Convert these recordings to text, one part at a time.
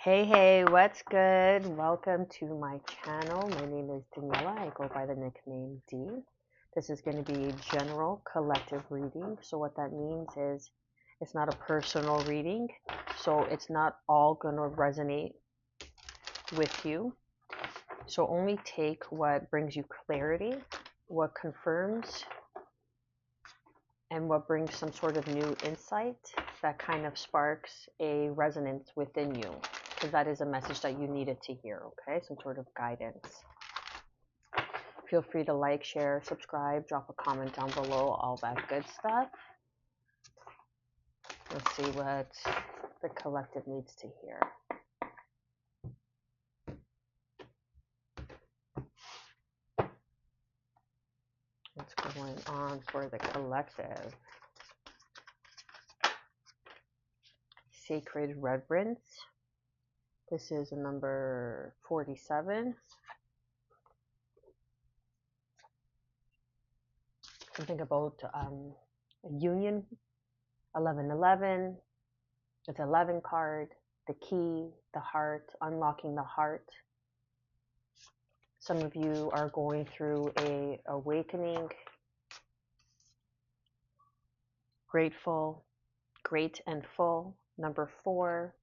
Hey, what's good? Welcome to my channel. My name is Daniela. I go by the nickname D. This is going to be a general collective reading. So what that means is it's not a personal reading. So it's not all going to resonate with you. So only take what brings you clarity, what confirms, and what brings some sort of new insight that kind of sparks a resonance within you, because that is a message that you needed to hear, okay? Some sort of guidance. Feel free to like, share, subscribe, drop a comment down below, all that good stuff. Let's see what the collective needs to hear. What's going on for the collective? Sacred reverence. This is a number 47. Something about union, 1111. It's 11 card, the key, the heart, unlocking the heart. Some of you are going through a awakening. Grateful, great and full. Number 4.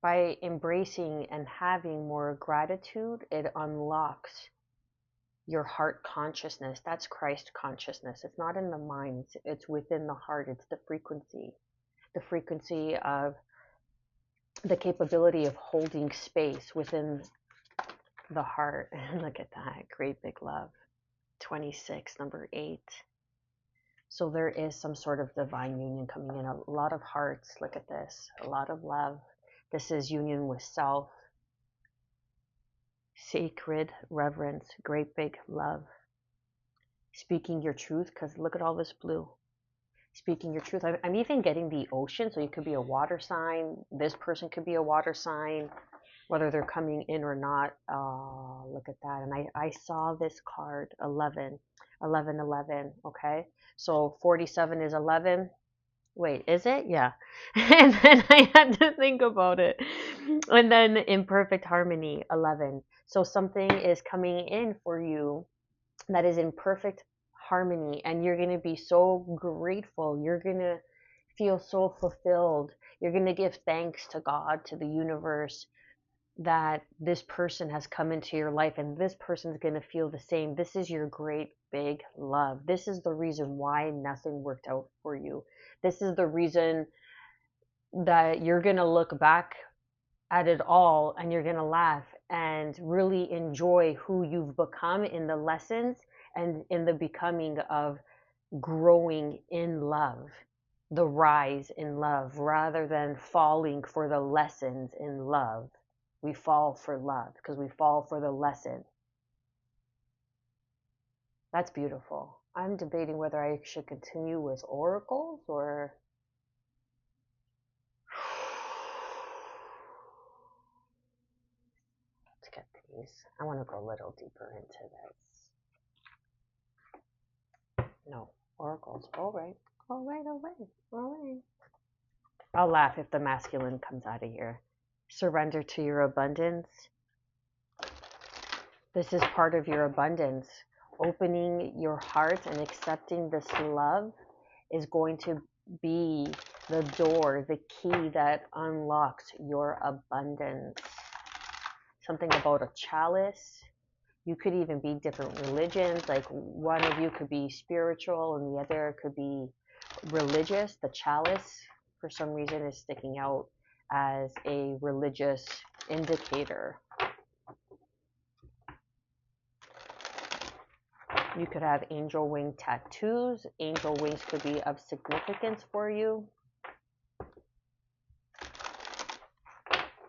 By embracing and having more gratitude, it unlocks your heart consciousness. That's Christ consciousness. It's not in the mind, it's within the heart. It's the frequency of the capability of holding space within the heart. Look at that, great big love. 26, number 8. So there is some sort of divine union coming in. A lot of hearts, look at this, a lot of love. This is union with self. Sacred reverence, great big love. Speaking your truth, because look at all this blue. Speaking your truth. I'm even getting the ocean, so you could be a water sign. This person could be a water sign, whether they're coming in or not. Look at that. And I saw this card, 11, 11, 11, okay? So 47 is 11. Wait, is it? Yeah. And then I had to think about it. And then in perfect harmony, 11. So something is coming in for you that is in perfect harmony, and you're going to be so grateful. You're going to feel so fulfilled. You're going to give thanks to God, to the universe, that this person has come into your life, and this person's going to feel the same. This is your great big love. This is the reason why nothing worked out for you. This is the reason that you're going to look back at it all and you're going to laugh and really enjoy who you've become in the lessons and in the becoming of growing in love, the rise in love, rather than falling for the lessons in love. We fall for love because we fall for the lesson. That's beautiful. I'm debating whether I should continue with oracles or let's get these. I want to go a little deeper into this. No, oracles. All right. I'll laugh if the masculine comes out of here. Surrender to your abundance. This is part of your abundance. Opening your heart and accepting this love is going to be the door, the key that unlocks your abundance. Something about a chalice. You could even be different religions. Like one of you could be spiritual and the other could be religious. The chalice, for some reason, is sticking out as a religious indicator. You could have angel wing tattoos. Angel wings could be of significance for you.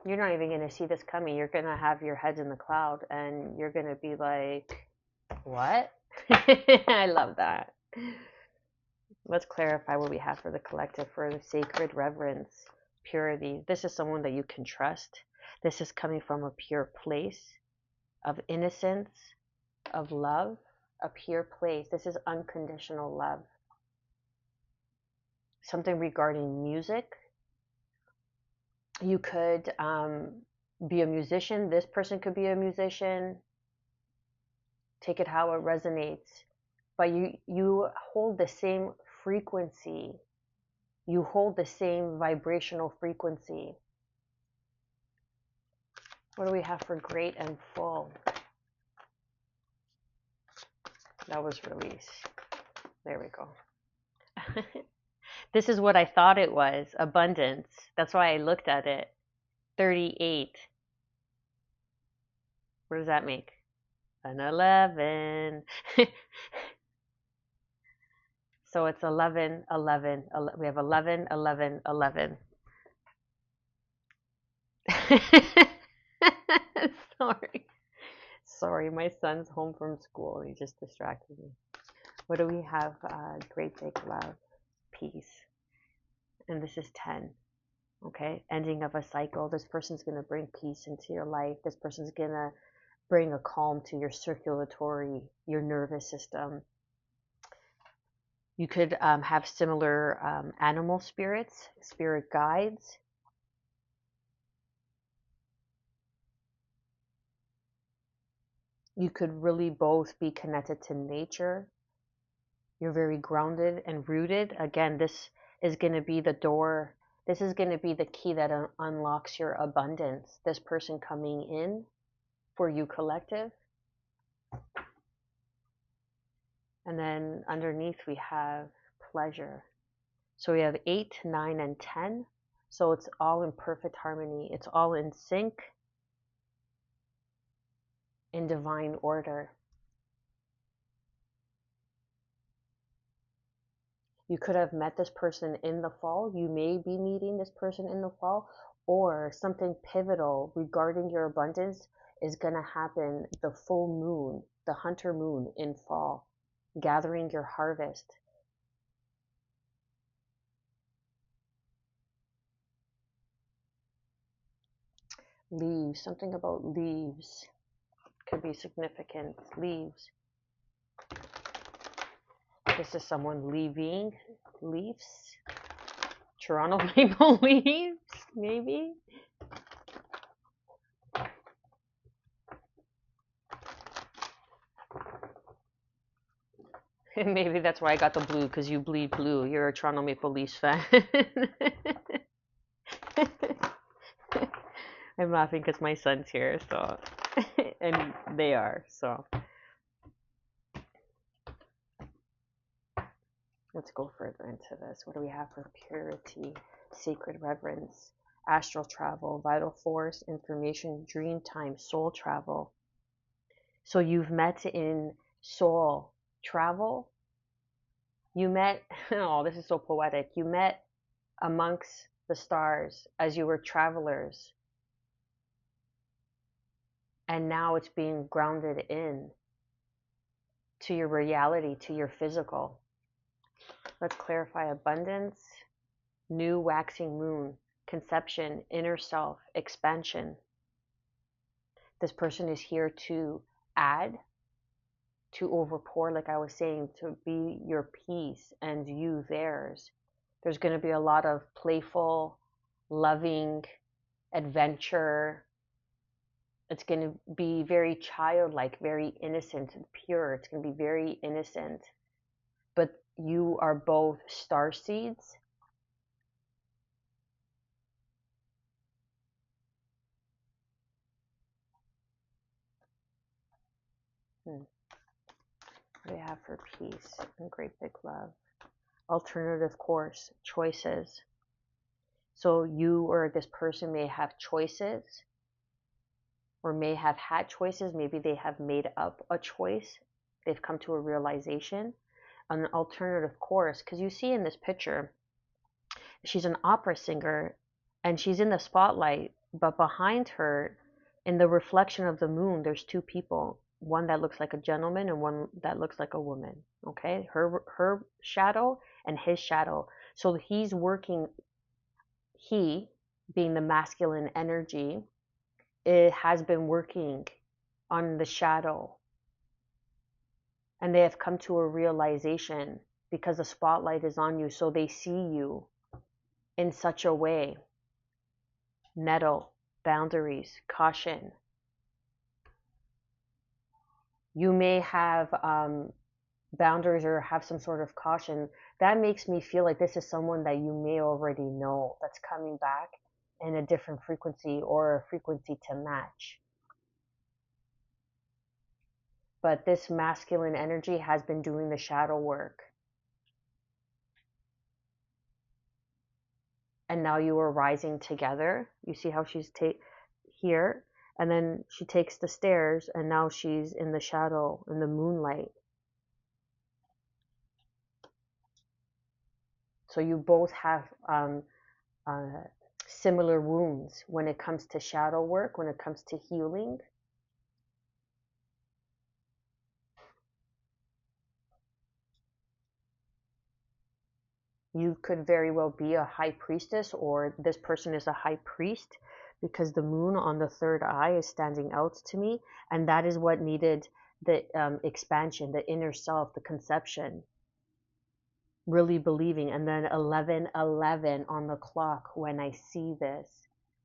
You're not even going to see this coming. You're going to have your heads in the cloud and you're going to be like, what? I love that. Let's clarify what we have for the collective for the sacred reverence, purity. This is someone that you can trust. This is coming from a pure place of innocence, of love, a pure place. This is unconditional love. Something regarding music. You could be a musician. This person could be a musician. Take it how it resonates. But you hold the same frequency. You hold the same vibrational frequency. What do we have for great and full? That was release. There we go. This is what I thought it was, abundance. That's why I looked at it. 38. What does that make? An 11. So it's 11, 11, 11. We have 11, 11, 11. Sorry. Sorry, my son's home from school. He just distracted me. What do we have? Great big love, peace. And this is 10. Okay, ending of a cycle. This person's going to bring peace into your life. This person's going to bring a calm to your circulatory, your nervous system. You could have similar animal spirits, spirit guides. You could really both be connected to nature. You're very grounded and rooted. Again, this is going to be the door. This is going to be the key that unlocks your abundance. This person coming in for you collective. And then underneath we have pleasure. So we have 8, 9, and 10. So it's all in perfect harmony. It's all in sync, in divine order. You could have met this person in the fall. You may be meeting this person in the fall, or something pivotal regarding your abundance is going to happen the full moon, the hunter moon in fall, gathering your harvest. Leaves, something about leaves could be significant. Leaves. This is someone leaving. Leaves. Toronto Maple Leaves, maybe. Maybe that's why I got the blue, because you bleed blue. You're a Toronto Maple Leafs fan. I'm laughing because my son's here, so and they are, so let's go further into this. What do we have for purity, sacred reverence, astral travel, vital force, information, dream time, soul travel? So you've met in soul travel. You met, oh, this is so poetic. You met amongst the stars as you were travelers. And now it's being grounded in to your reality, to your physical. Let's clarify abundance, new waxing moon, conception, inner self, expansion. This person is here to add, to overpour, like I was saying, to be your peace and you theirs. There's going to be a lot of playful, loving adventure. It's going to be very childlike, very innocent and pure. It's going to be very innocent. But you are both star seeds. What do we have for peace and great big love? Alternative course, choices. So you or this person may have choices, or may have had choices. Maybe they have made up a choice. They've come to a realization. An alternative course, because you see in this picture, she's an opera singer and she's in the spotlight, but behind her, in the reflection of the moon, there's two people. One that looks like a gentleman and one that looks like a woman. Okay, her shadow and his shadow. So he's working. He, being the masculine energy, it has been working on the shadow, and they have come to a realization because the spotlight is on you, so they see you in such a way. nettle, boundaries, caution. You may have boundaries or have some sort of caution. That makes me feel like this is someone that you may already know that's coming back in a different frequency or a frequency to match. But this masculine energy has been doing the shadow work. And now you are rising together. You see how she's here, and then she takes the stairs, and now she's in the shadow, in the moonlight. So you both have uh, similar wounds when it comes to shadow work, when it comes to healing. You could very well be a high priestess, or this person is a high priest, because the moon on the third eye is standing out to me, and that is what needed the expansion, the inner self, the conception, really believing. And then 11:11 on the clock when I see this.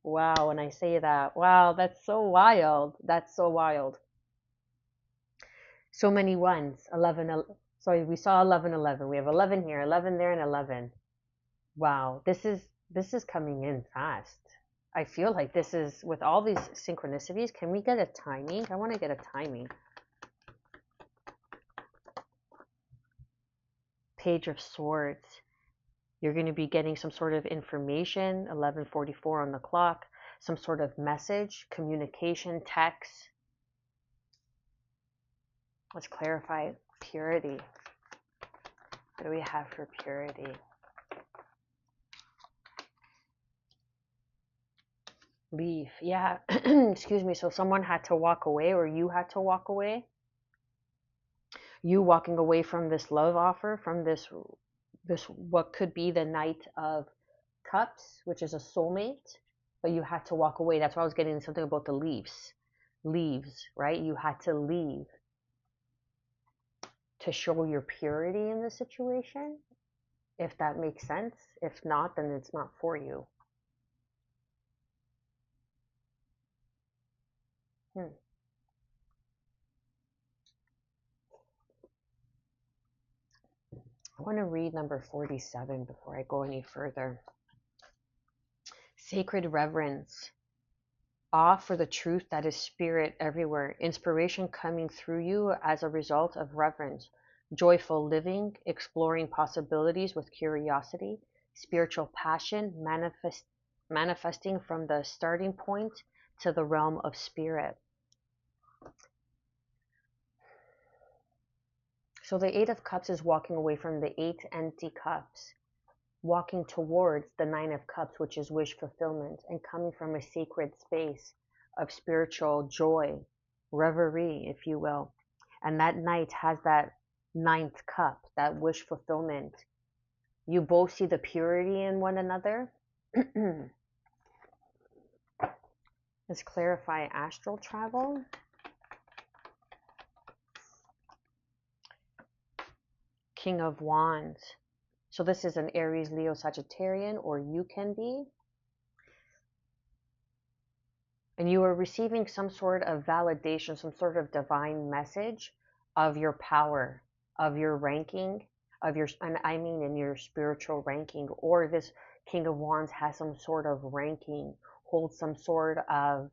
Wow, when I say that, wow, that's so wild. That's so wild. So many ones. 11. Sorry, we saw 11:11. We have 11 here, 11 there, and 11. Wow, this is coming in fast. I feel like this is with all these synchronicities. Can we get a timing? I want to get a timing. Page of Swords. You're going to be getting some sort of information. 11:44 on the clock. Some sort of message, communication, text. Let's clarify purity. What do we have for purity? Leave. Yeah. Excuse me. So someone had to walk away, or you had to walk away. You walking away from this love offer, from this what could be the Knight of Cups, which is a soulmate, but you had to walk away. That's why I was getting something about the leaves, right? You had to leave to show your purity in the situation, if that makes sense. If not, then it's not for you. I want to read number 47 before I go any further. Sacred reverence. Awe for the truth that is spirit everywhere. Inspiration coming through you as a result of reverence. Joyful living, exploring possibilities with curiosity. Spiritual passion, manifesting from the starting point to the realm of spirit. So the Eight of Cups is walking away from the 8 empty cups, walking towards the Nine of Cups, which is wish fulfillment, and coming from a sacred space of spiritual joy, reverie, if you will. And that Knight has that ninth cup, that wish fulfillment. You both see the purity in one another. Let's clarify astral travel. King of Wands. So this is an Aries, Leo, Sagittarian, or you can be. And you are receiving some sort of validation, some sort of divine message of your power, of your ranking, of your, and I mean in your spiritual ranking, or this King of Wands has some sort of ranking, holds some sort of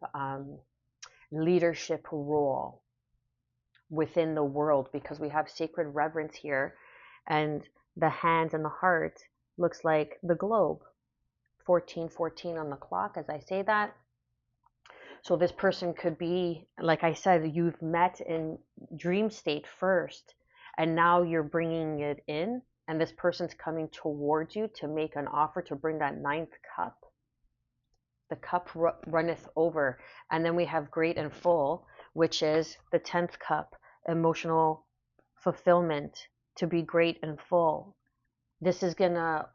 leadership role within the world, because we have sacred reverence here, and the hands and the heart looks like the globe. 14:14 on the clock as I say that. So this person could be, like I said, you've met in dream state first, and now you're bringing it in, and this person's coming towards you to make an offer to bring that ninth cup. The cup runneth over. And then we have great and full, which is the 10th cup, emotional fulfillment, to be great and full. This is going to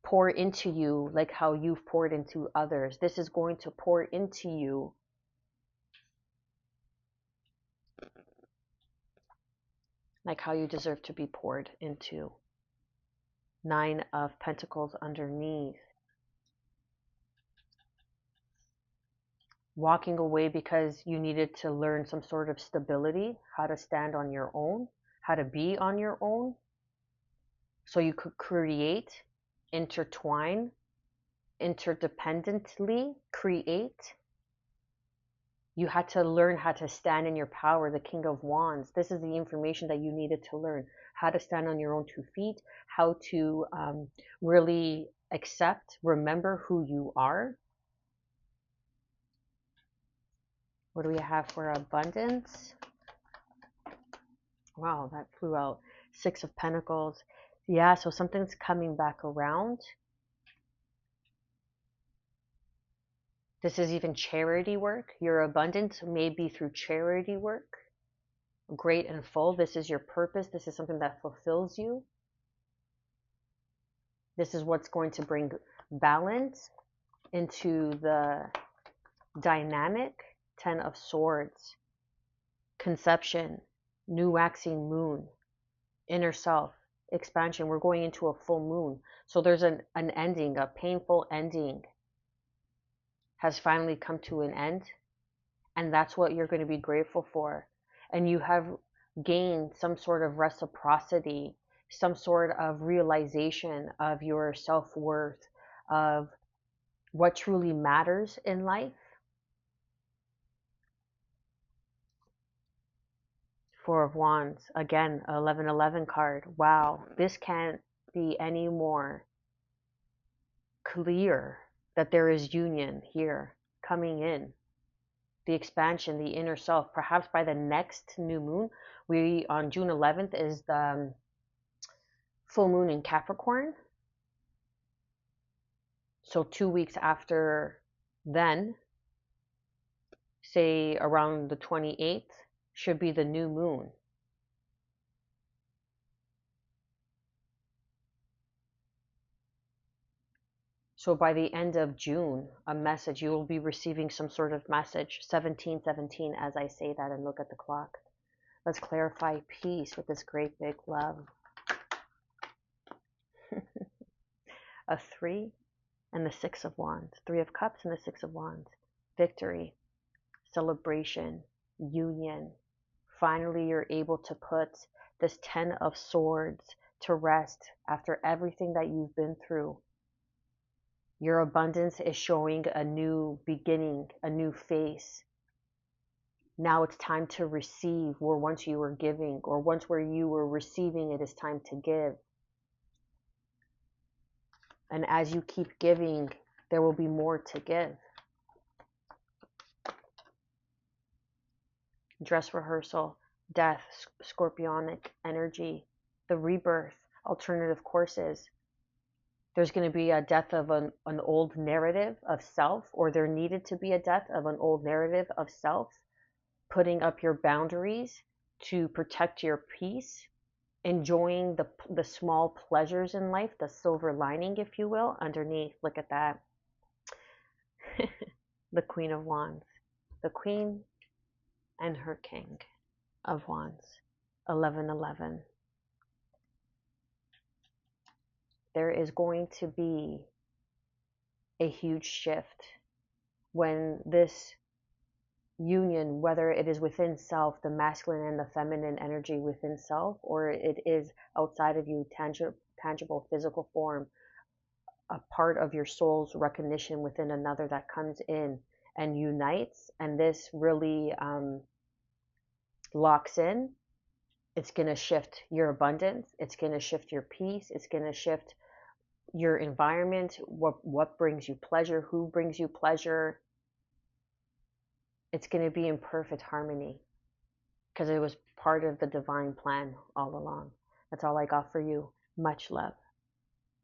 pour into you like how you've poured into others. This is going to pour into you like how you deserve to be poured into. 9 of Pentacles underneath. walking away because you needed to learn some sort of stability, how to stand on your own, how to be on your own, so you could create, intertwine, interdependently create. You had to learn how to stand in your power, the King of Wands. This is the information that you needed to learn: how to stand on your own 2 feet, how to really accept, remember who you are. What do we have for abundance? Wow, that flew out. 6 of Pentacles. Yeah, so something's coming back around. This is even charity work. Your abundance may be through charity work. Great and full. This is your purpose. This is something that fulfills you. This is what's going to bring balance into the dynamic. 10 of Swords. Conception. New waxing moon. Inner self. Expansion. We're going into a full moon. So there's an ending, a painful ending has finally come to an end. And that's what you're going to be grateful for. And you have gained some sort of reciprocity, some sort of realization of your self-worth, of what truly matters in life. 4 of Wands, again, 1111 card. Wow, this can't be any more clear that there is union here coming in. The expansion, the inner self. Perhaps by the next new moon, we on June 11th is the full moon in Capricorn. So 2 weeks after then, say around the 28th, should be the new moon. So by the end of June, a message, you will be receiving some sort of message. 1717 as I say that and look at the clock. Let's clarify peace with this great big love. A 3 and the 6 of Wands. 3 of Cups and the 6 of Wands. Victory, celebration, union. Finally, you're able to put this 10 of Swords to rest after everything that you've been through. Your abundance is showing a new beginning, a new face. Now it's time to receive where once you were giving, or once where you were receiving, it is time to give. And as you keep giving, there will be more to give. Dress rehearsal, death, scorpionic energy, the rebirth, alternative courses. There's going to be a death of an old narrative of self, or there needed to be a death of an old narrative of self, putting up your boundaries to protect your peace, enjoying the small pleasures in life, the silver lining, if you will, underneath. Look at that. The Queen of Wands. The Queen and her King of Wands. 1111. There is going to be a huge shift when this union, whether it is within self, the masculine and the feminine energy within self, or it is outside of you, tangible physical form, a part of your soul's recognition within another that comes in and unites, and this really locks in. It's going to shift your abundance. It's going to shift your peace. It's going to shift your environment, what brings you pleasure, who brings you pleasure. It's going to be in perfect harmony because it was part of the divine plan all along. That's all I got for you. Much love.